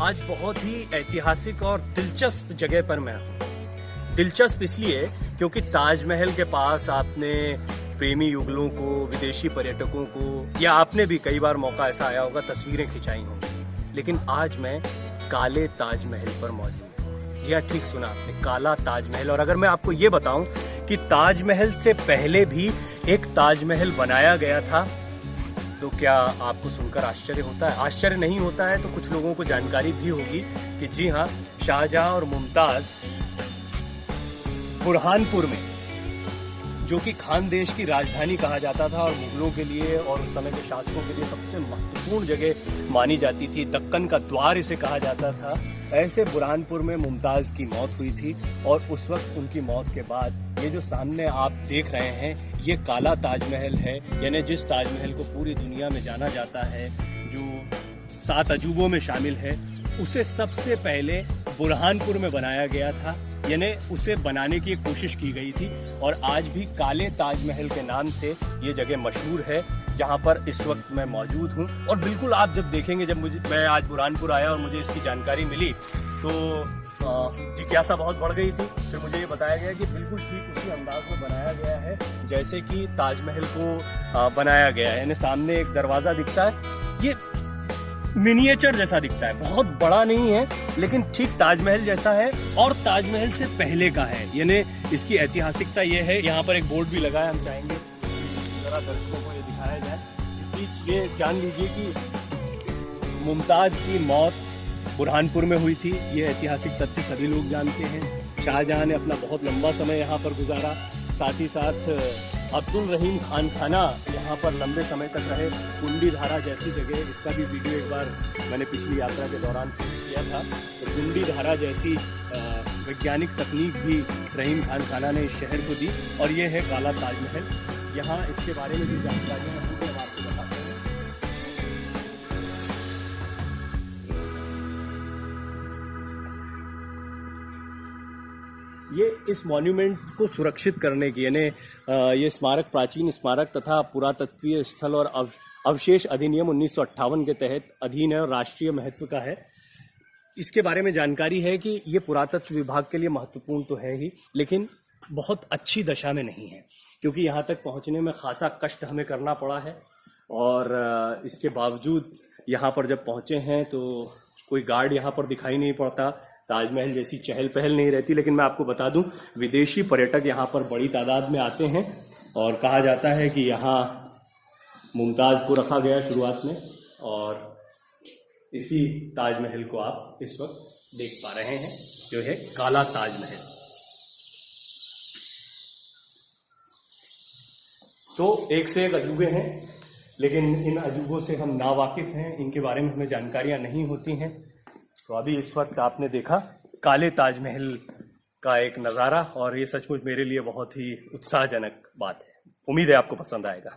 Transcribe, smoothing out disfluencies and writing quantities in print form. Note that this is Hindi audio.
आज बहुत ही ऐतिहासिक और दिलचस्प जगह पर मैं हूँ। दिलचस्प इसलिए क्योंकि ताजमहल के पास आपने प्रेमी युगलों को, विदेशी पर्यटकों को, या आपने भी कई बार मौका ऐसा आया होगा तस्वीरें खिंचाई होंगी। लेकिन आज मैं काले ताजमहल पर मौजूद हूँ। जी हाँ, ठीक सुना आपने, काला ताजमहल। और अगर मैं आपको ये बताऊं कि ताजमहल से पहले भी एक ताजमहल बनाया गया था, तो क्या आपको सुनकर आश्चर्य होता है? आश्चर्य नहीं होता है तो कुछ लोगों को जानकारी भी होगी कि जी हाँ, शाहजहां और मुमताज बुरहानपुर में, जो कि खानदेश की राजधानी कहा जाता था और मुगलों के लिए और उस समय के शासकों के लिए सबसे महत्वपूर्ण जगह मानी जाती थी, दक्कन का द्वार इसे कहा जाता था, ऐसे बुरहानपुर में मुमताज की मौत हुई थी। और उस वक्त उनकी मौत के बाद ये जो सामने आप देख रहे हैं, ये काला ताजमहल है। यानी जिस ताजमहल को पूरी दुनिया में जाना जाता है, जो 7 अजूबों में शामिल है, उसे सबसे पहले बुरहानपुर में बनाया गया था। यानी उसे बनाने की कोशिश की गई थी और आज भी काले ताजमहल के नाम से ये जगह मशहूर है, जहाँ पर इस वक्त मैं मौजूद हूँ। और बिल्कुल आप जब देखेंगे, जब मैं आज बुरहानपुर आया और मुझे इसकी जानकारी मिली तो जिज्ञासा बहुत बढ़ गई थी। फिर मुझे ये बताया गया कि बिल्कुल ठीक उसी अंदाज में बनाया गया है जैसे कि ताजमहल को बनाया गया है। यानी सामने एक दरवाज़ा दिखता है, ये मिनिएचर जैसा दिखता है, बहुत बड़ा नहीं है लेकिन ठीक ताजमहल जैसा है और ताजमहल से पहले का है। यानी इसकी ऐतिहासिकता ये है। यहाँ पर एक बोर्ड भी लगा है, हम चाहेंगे जरा दर्शकों को ये दिखाया जाए। ये जान लीजिए कि मुमताज की मौत बुरहानपुर में हुई थी। ये ऐतिहासिक तथ्य सभी लोग जानते हैं। शाहजहां ने अपना बहुत लंबा समय यहाँ पर गुजारा। साथ ही साथ अब्दुल रहीम खान खाना यहाँ पर लंबे समय तक रहे। कुंडी धारा जैसी जगह, इसका भी वीडियो एक बार मैंने पिछली यात्रा के दौरान पोस्ट किया था। तो कुंडी धारा जैसी वैज्ञानिक तकनीक भी रहीम खान खाना ने इस शहर को दी। और ये है काला ताजमहल। यहाँ इसके बारे में जो जानकारियाँ हैं वो मैं आपको बताता हूँ। ये इस मॉन्यूमेंट को सुरक्षित करने की, यानी ये स्मारक प्राचीन स्मारक तथा पुरातत्वीय स्थल और अवशेष अधिनियम 1958 के तहत अधीन है और राष्ट्रीय महत्व का है। इसके बारे में जानकारी है कि ये पुरातत्व विभाग के लिए महत्वपूर्ण तो है ही, लेकिन बहुत अच्छी दशा में नहीं है, क्योंकि यहाँ तक पहुँचने में खासा कष्ट हमें करना पड़ा है। और इसके बावजूद यहाँ पर जब पहुँचे हैं तो कोई गार्ड यहाँ पर दिखाई नहीं पड़ता, ताजमहल जैसी चहल पहल नहीं रहती। लेकिन मैं आपको बता दूं, विदेशी पर्यटक यहाँ पर बड़ी तादाद में आते हैं और कहा जाता है कि यहाँ मुमताज़ को रखा गया शुरुआत में, और इसी ताजमहल को आप इस वक्त देख पा रहे हैं, जो है काला ताजमहल। तो एक से एक अजूबे हैं, लेकिन इन अजूबों से हम नावाकिफ़ हैं, इनके बारे में हमें जानकारियाँ नहीं होती हैं। तो अभी इस वक्त आपने देखा काले ताजमहल का एक नज़ारा, और ये सचमुच मेरे लिए बहुत ही उत्साहजनक बात है। उम्मीद है आपको पसंद आएगा।